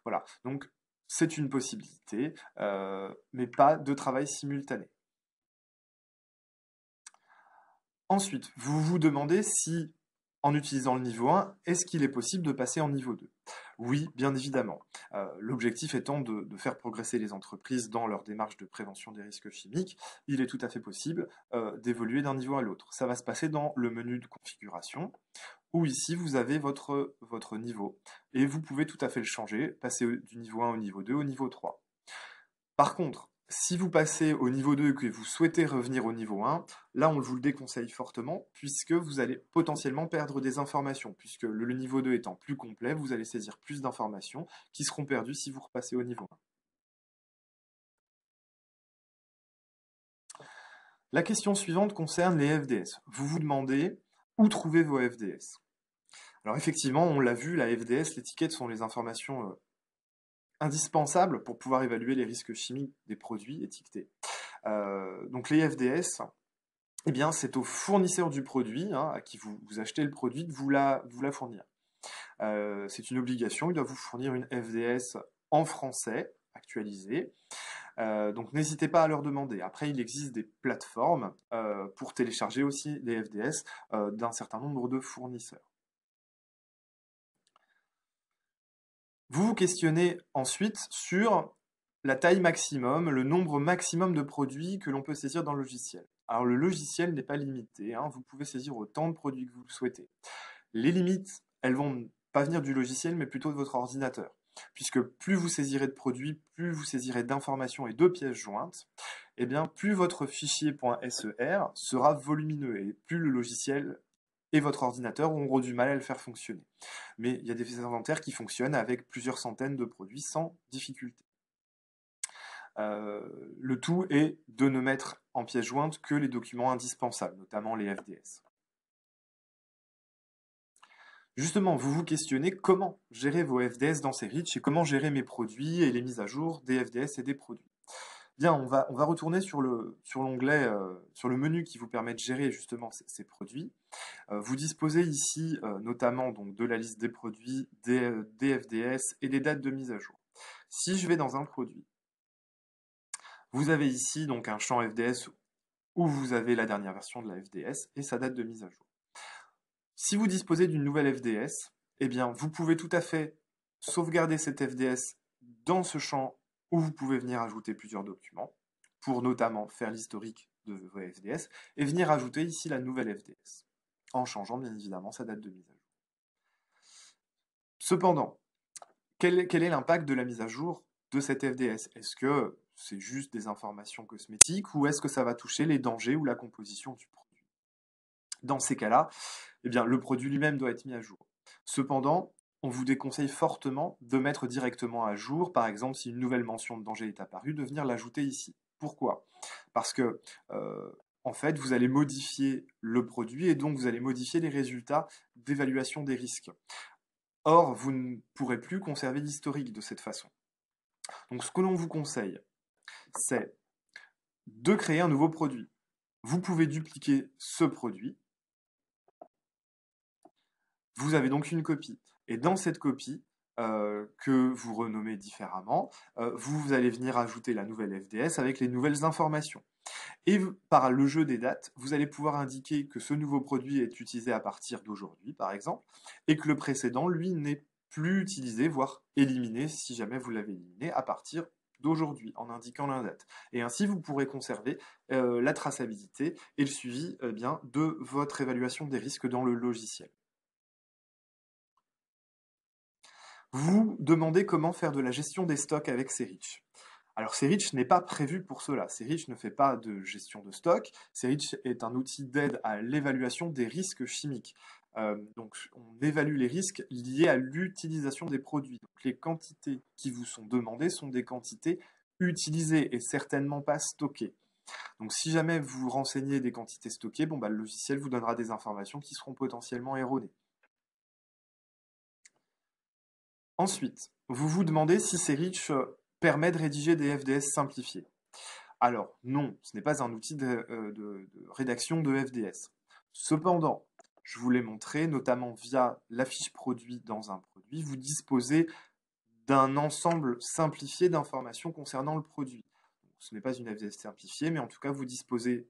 Voilà, donc c'est une possibilité, mais pas de travail simultané. Ensuite, vous vous demandez si, en utilisant le niveau 1, est-ce qu'il est possible de passer en niveau 2? Oui, bien évidemment. L'objectif étant de faire progresser les entreprises dans leur démarche de prévention des risques chimiques, il est tout à fait possible d'évoluer d'un niveau à l'autre. Ça va se passer dans le menu de configuration, où ici vous avez votre niveau. Et vous pouvez tout à fait le changer, passer du niveau 1 au niveau 2 au niveau 3. Par contre, si vous passez au niveau 2 et que vous souhaitez revenir au niveau 1, là on vous le déconseille fortement, puisque vous allez potentiellement perdre des informations, puisque le niveau 2 étant plus complet, vous allez saisir plus d'informations qui seront perdues si vous repassez au niveau 1. La question suivante concerne les FDS. Vous vous demandez où trouver vos FDS. Alors effectivement, on l'a vu, la FDS, l'étiquette sont les informations indispensables pour pouvoir évaluer les risques chimiques des produits étiquetés. Donc les FDS, eh bien, c'est au fournisseur du produit, à qui vous achetez le produit, de vous la fournir. C'est une obligation, il doit vous fournir une FDS en français, actualisée. Donc n'hésitez pas à leur demander. Après, il existe des plateformes pour télécharger aussi les FDS d'un certain nombre de fournisseurs. Vous vous questionnez ensuite sur la taille maximum, le nombre maximum de produits que l'on peut saisir dans le logiciel. Alors le logiciel n'est pas limité, vous pouvez saisir autant de produits que vous le souhaitez. Les limites, elles vont pas venir du logiciel, mais plutôt de votre ordinateur. Puisque plus vous saisirez de produits, plus vous saisirez d'informations et de pièces jointes, et bien plus votre fichier .ser sera volumineux et plus le logiciel et votre ordinateur auront du mal à le faire fonctionner. Mais il y a des inventaires qui fonctionnent avec plusieurs centaines de produits sans difficulté. Le tout est de ne mettre en pièces jointes que les documents indispensables, notamment les FDS. Justement, vous vous questionnez comment gérer vos FDS dans Serich et comment gérer mes produits et les mises à jour des FDS et des produits. Bien, on va retourner sur l'onglet, sur le menu qui vous permet de gérer justement ces produits. Vous disposez ici notamment donc, de la liste des produits, des FDS et des dates de mise à jour. Si je vais dans un produit, vous avez ici donc un champ FDS où vous avez la dernière version de la FDS et sa date de mise à jour. Si vous disposez d'une nouvelle FDS, eh bien, vous pouvez tout à fait sauvegarder cette FDS dans ce champ où vous pouvez venir ajouter plusieurs documents pour notamment faire l'historique de vos FDS et venir ajouter ici la nouvelle FDS en changeant bien évidemment sa date de mise à jour. Cependant, quel est l'impact de la mise à jour de cette FDS? Est-ce que c'est juste des informations cosmétiques ou est-ce que ça va toucher les dangers ou la composition du produit? Dans ces cas-là, eh bien, le produit lui-même doit être mis à jour. Cependant, on vous déconseille fortement de mettre directement à jour, par exemple, si une nouvelle mention de danger est apparue, de venir l'ajouter ici. Pourquoi? Parce que, en fait, vous allez modifier le produit et donc vous allez modifier les résultats d'évaluation des risques. Or, vous ne pourrez plus conserver l'historique de cette façon. Donc, ce que l'on vous conseille, c'est de créer un nouveau produit. Vous pouvez dupliquer ce produit. Vous avez donc une copie. Et dans cette copie, que vous renommez différemment, vous allez venir ajouter la nouvelle FDS avec les nouvelles informations. Et par le jeu des dates, vous allez pouvoir indiquer que ce nouveau produit est utilisé à partir d'aujourd'hui, par exemple, et que le précédent, lui, n'est plus utilisé, voire éliminé, si jamais vous l'avez éliminé, à partir d'aujourd'hui, en indiquant la date. Et ainsi, vous pourrez conserver la traçabilité et le suivi bien, de votre évaluation des risques dans le logiciel. Vous demandez comment faire de la gestion des stocks avec Serich. Alors Serich n'est pas prévu pour cela. Serich ne fait pas de gestion de stock. Serich est un outil d'aide à l'évaluation des risques chimiques. Donc on évalue les risques liés à l'utilisation des produits. Donc, les quantités qui vous sont demandées sont des quantités utilisées et certainement pas stockées. Donc si jamais vous renseignez des quantités stockées, bon, bah, le logiciel vous donnera des informations qui seront potentiellement erronées. Ensuite, vous vous demandez si Serich permet de rédiger des FDS simplifiés. Alors, non, ce n'est pas un outil de rédaction de FDS. Cependant, je vous l'ai montré, notamment via la fiche produit dans un produit, vous disposez d'un ensemble simplifié d'informations concernant le produit. Ce n'est pas une FDS simplifiée, mais en tout cas, vous disposez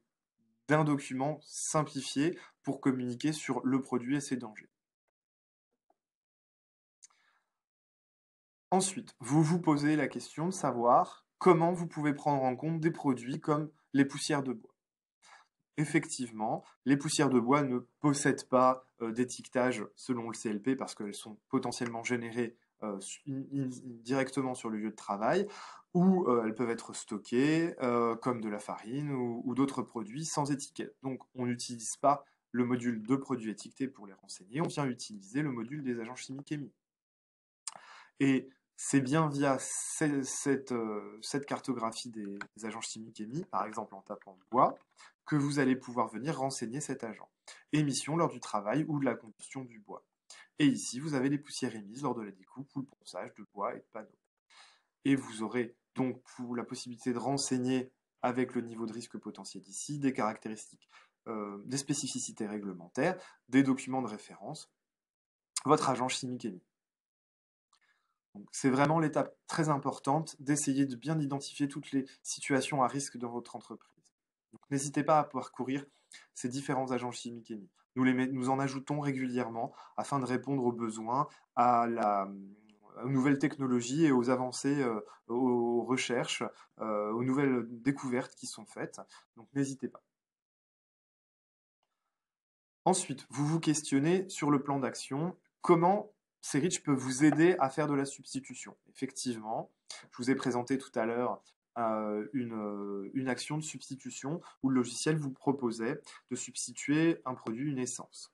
d'un document simplifié pour communiquer sur le produit et ses dangers. Ensuite, vous vous posez la question de savoir comment vous pouvez prendre en compte des produits comme les poussières de bois. Effectivement, les poussières de bois ne possèdent pas d'étiquetage selon le CLP parce qu'elles sont potentiellement générées directement sur le lieu de travail ou elles peuvent être stockées comme de la farine ou d'autres produits sans étiquette. Donc on n'utilise pas le module de produits étiquetés pour les renseigner, on vient utiliser le module des agents chimiques émis. Et c'est bien via cette cartographie des agents chimiques émis, par exemple en tapant bois, que vous allez pouvoir venir renseigner cet agent. Émission lors du travail ou de la combustion du bois. Et ici, vous avez les poussières émises lors de la découpe ou le ponçage de bois et de panneaux. Et vous aurez donc la possibilité de renseigner avec le niveau de risque potentiel ici, des caractéristiques, des spécificités réglementaires, des documents de référence, votre agent chimique émis. C'est vraiment l'étape très importante d'essayer de bien identifier toutes les situations à risque dans votre entreprise. N'hésitez pas à parcourir ces différents agents chimiques émis. Nous en ajoutons régulièrement afin de répondre aux besoins, aux nouvelles technologies et aux avancées, aux recherches, aux nouvelles découvertes qui sont faites. Donc n'hésitez pas. Ensuite, vous vous questionnez sur le plan d'action. Comment Serich peut vous aider à faire de la substitution? Effectivement, je vous ai présenté tout à l'heure une action de substitution où le logiciel vous proposait de substituer un produit, une essence.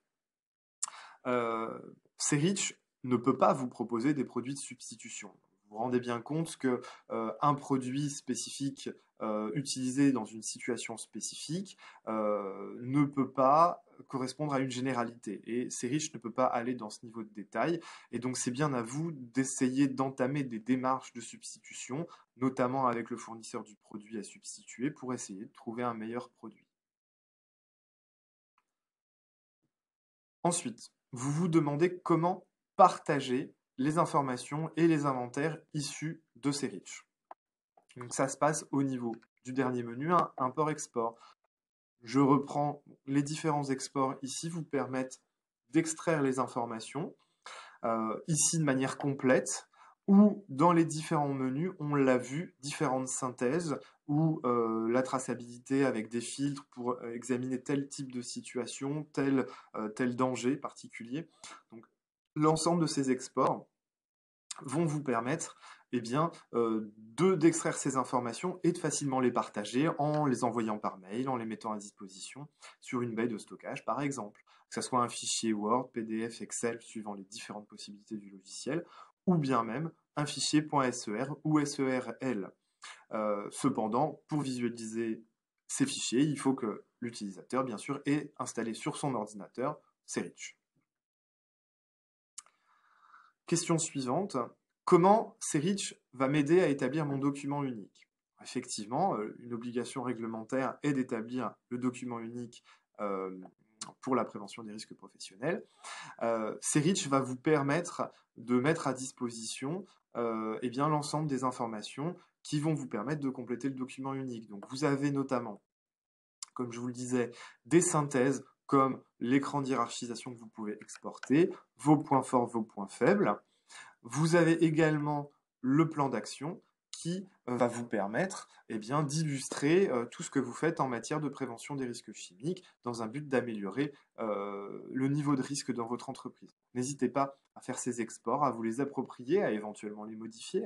Serich ne peut pas vous proposer des produits de substitution. Vous vous rendez bien compte que un produit spécifique utilisé dans une situation spécifique ne peut pas correspondre à une généralité. Et Serich ne peut pas aller dans ce niveau de détail. Et donc c'est bien à vous d'essayer d'entamer des démarches de substitution, notamment avec le fournisseur du produit à substituer, pour essayer de trouver un meilleur produit. Ensuite, vous vous demandez comment partager les informations et les inventaires issus de Serich. Donc ça se passe au niveau du dernier menu, import-export. Je reprends les différents exports ici, vous permettent d'extraire les informations, ici de manière complète, ou dans les différents menus, on l'a vu, différentes synthèses, ou la traçabilité avec des filtres pour examiner tel type de situation, tel danger particulier. Donc l'ensemble de ces exports vont vous permettre d'extraire ces informations et de facilement les partager en les envoyant par mail, en les mettant à disposition sur une baie de stockage par exemple, que ce soit un fichier Word, PDF, Excel, suivant les différentes possibilités du logiciel, ou bien même un fichier .ser ou SERL. Cependant, pour visualiser ces fichiers, il faut que l'utilisateur, bien sûr, ait installé sur son ordinateur Serich. Question suivante. Comment Serich va m'aider à établir mon document unique? Effectivement, une obligation réglementaire est d'établir le document unique pour la prévention des risques professionnels. Serich va vous permettre de mettre à disposition l'ensemble des informations qui vont vous permettre de compléter le document unique. Donc vous avez notamment, comme je vous le disais, des synthèses comme l'écran d'hiérarchisation que vous pouvez exporter, vos points forts, vos points faibles. Vous avez également le plan d'action qui va vous permettre d'illustrer tout ce que vous faites en matière de prévention des risques chimiques dans un but d'améliorer le niveau de risque dans votre entreprise. N'hésitez pas à faire ces exports, à vous les approprier, à éventuellement les modifier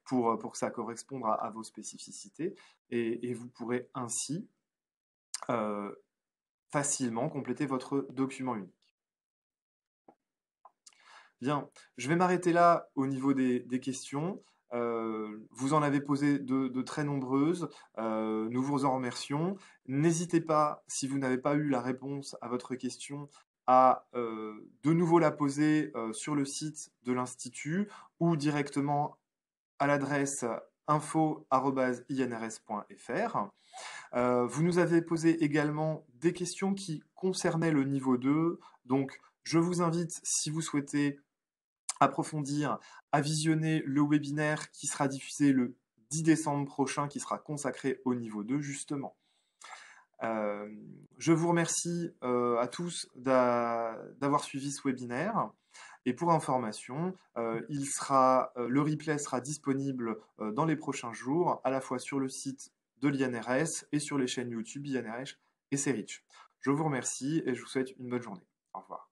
pour que ça corresponde à vos spécificités et vous pourrez ainsi facilement compléter votre document unique. Bien, je vais m'arrêter là au niveau des questions. Vous en avez posé de très nombreuses. Nous vous en remercions. N'hésitez pas, si vous n'avez pas eu la réponse à votre question, à de nouveau la poser sur le site de l'Institut ou directement à l'adresse info@inrs.fr. Vous nous avez posé également des questions qui concernaient le niveau 2. Donc, je vous invite, si vous souhaitez approfondir, à visionner le webinaire qui sera diffusé le 10 décembre prochain, qui sera consacré au niveau 2, justement. Je vous remercie à tous d'avoir suivi ce webinaire. Et pour information, le replay sera disponible dans les prochains jours, à la fois sur le site de l'INRS et sur les chaînes YouTube INRS et Serich. Je vous remercie et je vous souhaite une bonne journée. Au revoir.